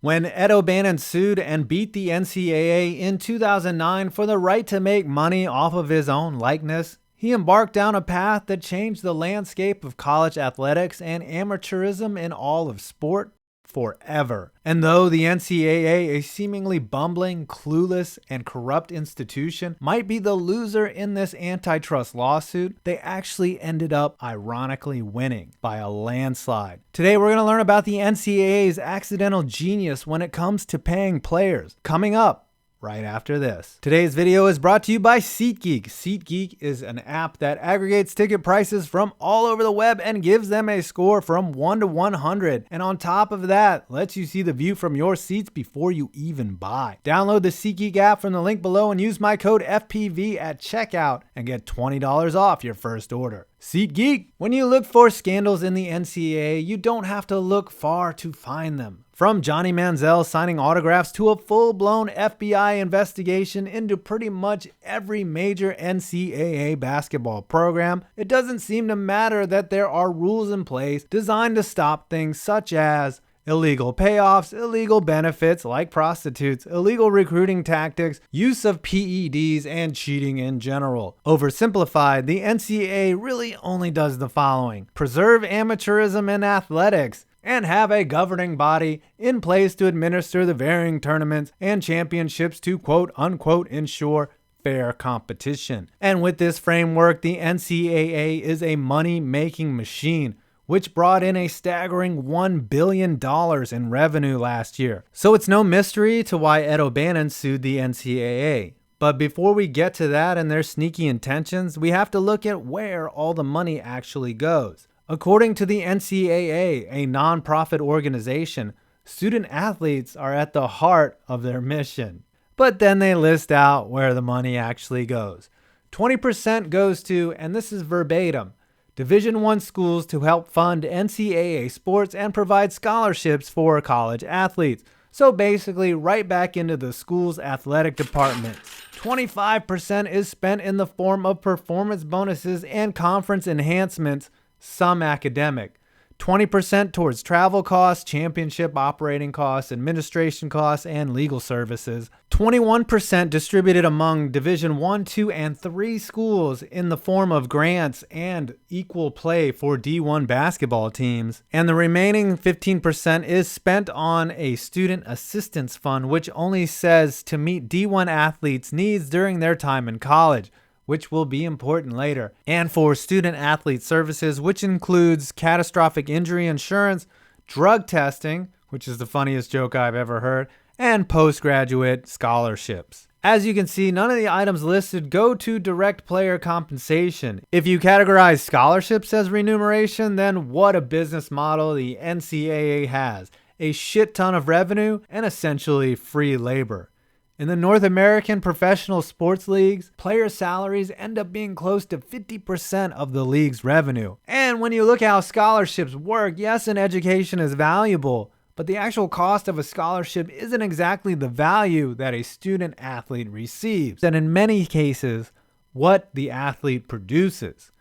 When Ed O'Bannon sued and beat the NCAA in 2009 for the right to make money off of his own likeness, he embarked down a path that changed the landscape of college athletics and amateurism in all of sport forever. And though the NCAA, a seemingly bumbling, clueless, and corrupt institution, might be the loser in this antitrust lawsuit, they actually ended up ironically winning by a landslide. Today we're going to learn about the NCAA's accidental genius when it comes to paying players. Coming up right after this. Today's video is brought to you by SeatGeek. SeatGeek is an app that aggregates ticket prices from all over the web and gives them a score from 1 to 100. And on top of that, lets you see the view from your seats before you even buy. Download the SeatGeek app from the link below and use my code FPV at checkout and get $20 off your first order. SeatGeek. When you look for scandals in the NCAA, you don't have to look far to find them. From Johnny Manziel signing autographs to a full-blown FBI investigation into pretty much every major NCAA basketball program, it doesn't seem to matter that there are rules in place designed to stop things such as illegal payoffs, illegal benefits like prostitutes, illegal recruiting tactics, use of PEDs, and cheating in general. Oversimplified, the NCAA really only does the following: preserve amateurism in athletics, and have a governing body in place to administer the varying tournaments and championships to quote-unquote ensure fair competition. And with this framework, the NCAA is a money-making machine, which brought in a staggering $1 billion in revenue last year. So it's no mystery to why Ed O'Bannon sued the NCAA. But before we get to that and their sneaky intentions, we have to look at where all the money actually goes. According to the NCAA, a nonprofit organization, student athletes are at the heart of their mission. But then they list out where the money actually goes. 20% goes to, and this is verbatim, Division I schools to help fund NCAA sports and provide scholarships for college athletes. So basically right back into the school's athletic departments. 25% is spent in the form of performance bonuses and conference enhancements, some academic. 20% towards travel costs, championship operating costs, administration costs, and legal services. 21% distributed among Division I, II, and III schools in the form of grants and equal play for D1 basketball teams. And the remaining 15% is spent on a student assistance fund, which only says to meet D1 athletes' needs during their time in college, which will be important later, and for student athlete services, which includes catastrophic injury insurance, drug testing, which is the funniest joke I've ever heard, and postgraduate scholarships. As you can see, none of the items listed go to direct player compensation. If you categorize scholarships as remuneration, then what a business model the NCAA has. A shit ton of revenue and essentially free labor. In the North American professional sports leagues, player salaries end up being close to 50% of the league's revenue. And when you look at how scholarships work, yes, an education is valuable, but the actual cost of a scholarship isn't exactly the value that a student athlete receives, and in many cases, what the athlete produces.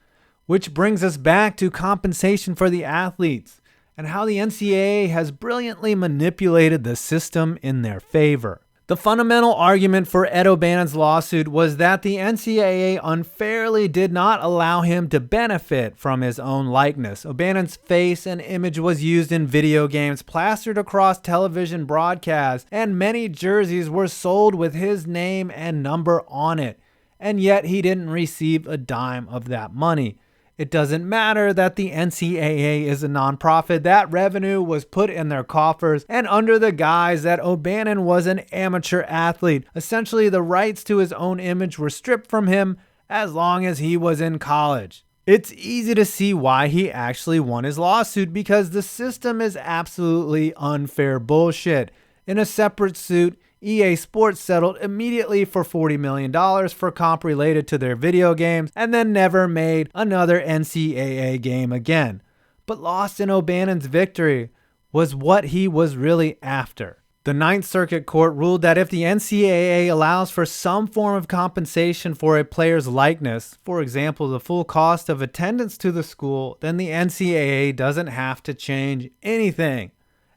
Which brings us back to compensation for the athletes and how the NCAA has brilliantly manipulated the system in their favor. The fundamental argument for Ed O'Bannon's lawsuit was that the NCAA unfairly did not allow him to benefit from his own likeness. O'Bannon's face and image was used in video games, plastered across television broadcasts, and many jerseys were sold with his name and number on it. And yet he didn't receive a dime of that money. It doesn't matter that the NCAA is a nonprofit. That revenue was put in their coffers and under the guise that O'Bannon was an amateur athlete. Essentially, the rights to his own image were stripped from him as long as he was in college. It's easy to see why he actually won his lawsuit, because the system is absolutely unfair bullshit. In a separate suit, EA Sports settled immediately for $40 million for comp related to their video games and then never made another NCAA game again. But lost in O'Bannon's victory was what he was really after. The Ninth Circuit Court ruled that if the NCAA allows for some form of compensation for a player's likeness, for example, the full cost of attendance to the school, then the NCAA doesn't have to change anything.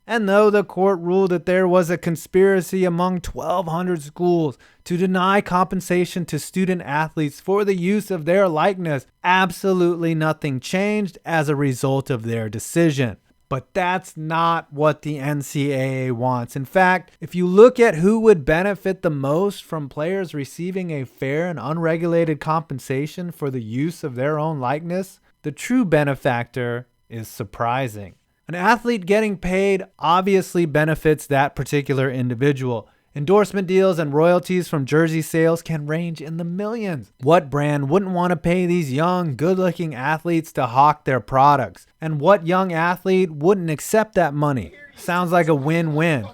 And though the court ruled that there was a conspiracy among 1,200 schools to deny compensation to student athletes for the use of their likeness, absolutely nothing changed as a result of their decision. But that's not what the NCAA wants. In fact, if you look at who would benefit the most from players receiving a fair and unregulated compensation for the use of their own likeness, the true benefactor is surprising. An athlete getting paid obviously benefits that particular individual. Endorsement deals and royalties from jersey sales can range in the millions. What brand wouldn't want to pay these young, good-looking athletes to hawk their products? And what young athlete wouldn't accept that money? Sounds like a win-win,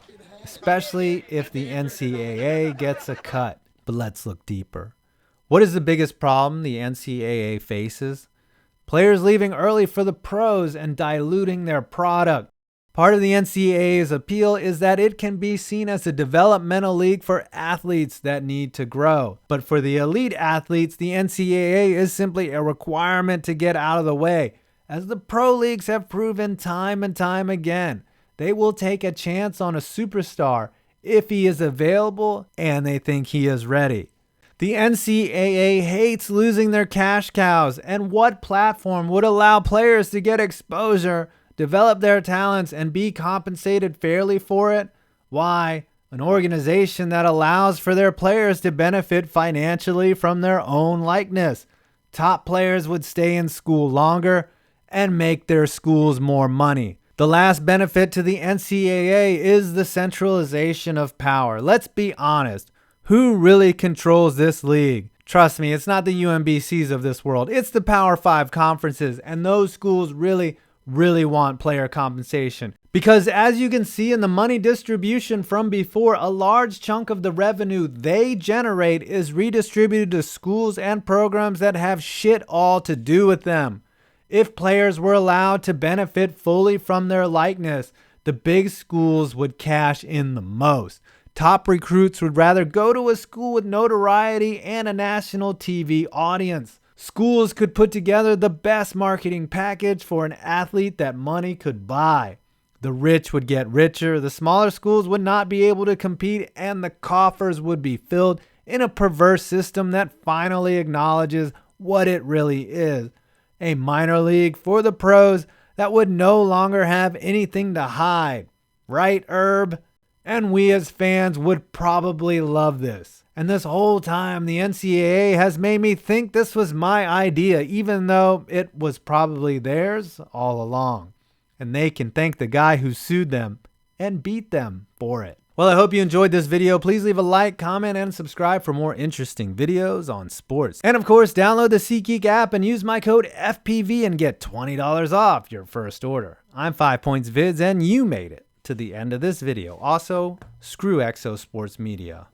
especially if the NCAA gets a cut. But let's look deeper. What is the biggest problem the NCAA faces? Players leaving early for the pros and diluting their product. Part of the NCAA's appeal is that it can be seen as a developmental league for athletes that need to grow. But for the elite athletes, the NCAA is simply a requirement to get out of the way. As the pro leagues have proven time and time again, they will take a chance on a superstar if he is available and they think he is ready. The NCAA hates losing their cash cows, and what platform would allow players to get exposure, develop their talents, and be compensated fairly for it? Why, an organization that allows for their players to benefit financially from their own likeness. Top players would stay in school longer and make their schools more money. The last benefit to the NCAA is the centralization of power. Let's be honest. Who really controls this league? Trust me, it's not the UMBCs of this world. It's the Power 5 conferences, and those schools really want player compensation. Because as you can see in the money distribution from before, a large chunk of the revenue they generate is redistributed to schools and programs that have shit all to do with them. If players were allowed to benefit fully from their likeness, the big schools would cash in the most. Top recruits would rather go to a school with notoriety and a national TV audience. Schools could put together the best marketing package for an athlete that money could buy. The rich would get richer, the smaller schools would not be able to compete, and the coffers would be filled in a perverse system that finally acknowledges what it really is. A minor league for the pros that would no longer have anything to hide. Right, Herb? And we as fans would probably love this. And this whole time, the NCAA has made me think this was my idea, even though it was probably theirs all along. And they can thank the guy who sued them and beat them for it. Well, I hope you enjoyed this video. Please leave a like, comment, and subscribe for more interesting videos on sports. And of course, download the SeatGeek app and use my code FPV and get $20 off your first order. I'm 5 Points Vids, and you made it to the end of this video. Also, screw Exo Sports Media.